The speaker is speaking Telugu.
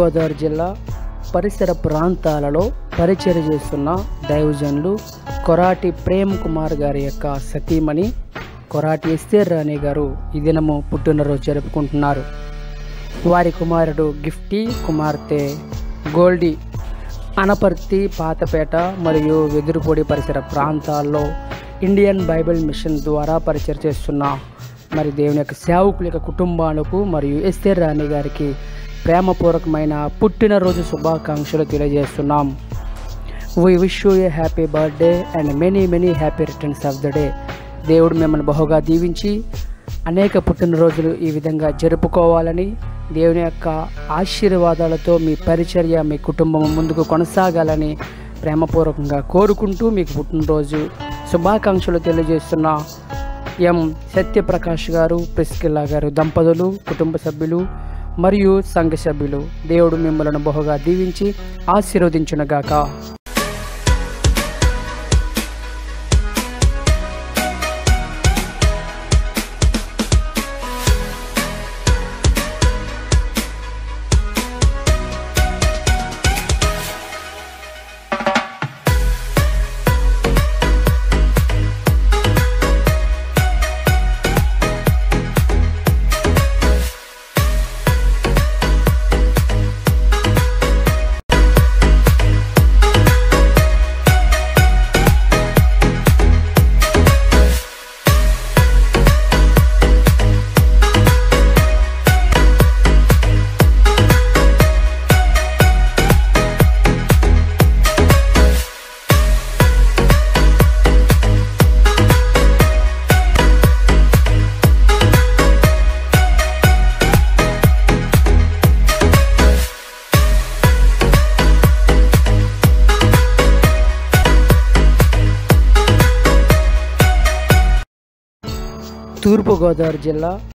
తూర్పుగోదావరి జిల్లా పరిసర ప్రాంతాలలో పరిచర్య చేస్తున్న దైవజనులు కొరాటి ప్రేమ్ కుమార్ గారి యొక్క సతీమణి కొరాటి ఎస్తేర్ రాణి గారు ఈ దినము పుట్టినరోజు జరుపుకుంటున్నారు. వారి కుమారుడు గిఫ్టీ, కుమార్తె గోల్డీ అనపర్తి, పాతపేట మరియు వెదురుపొడి పరిసర ప్రాంతాల్లో ఇండియన్ బైబిల్ మిషన్ ద్వారా పరిచయం చేస్తున్న దేవుని యొక్క సేవకుల యొక్క కుటుంబాలకు మరియు ఎస్తేర్ రాణి గారికి ప్రేమపూర్వకమైన పుట్టినరోజు శుభాకాంక్షలు తెలియజేస్తున్నాం. We wish you A happy birthday and many happy returns of the day. దేవుడు మిమ్మల్ని బహుగా దీవించి అనేక పుట్టినరోజులు ఈ విధంగా జరుపుకోవాలని, దేవుని యొక్క ఆశీర్వాదాలతో మీ పరిచర్య, మీ కుటుంబం ముందుకు కొనసాగాలని ప్రేమపూర్వకంగా కోరుకుంటూ మీకు పుట్టినరోజు శుభాకాంక్షలు తెలియజేస్తున్న ఎం సత్యప్రకాష్ గారు, ప్రిస్కిల్లా గారు దంపతులు, కుటుంబ సభ్యులు మరియు సంఘ సభ్యులు. దేవుడు మిమ్మల్ని బహుగా దీవించి ఆశీర్వదించునుగాక. తూర్పుగోదావరి జిల్లా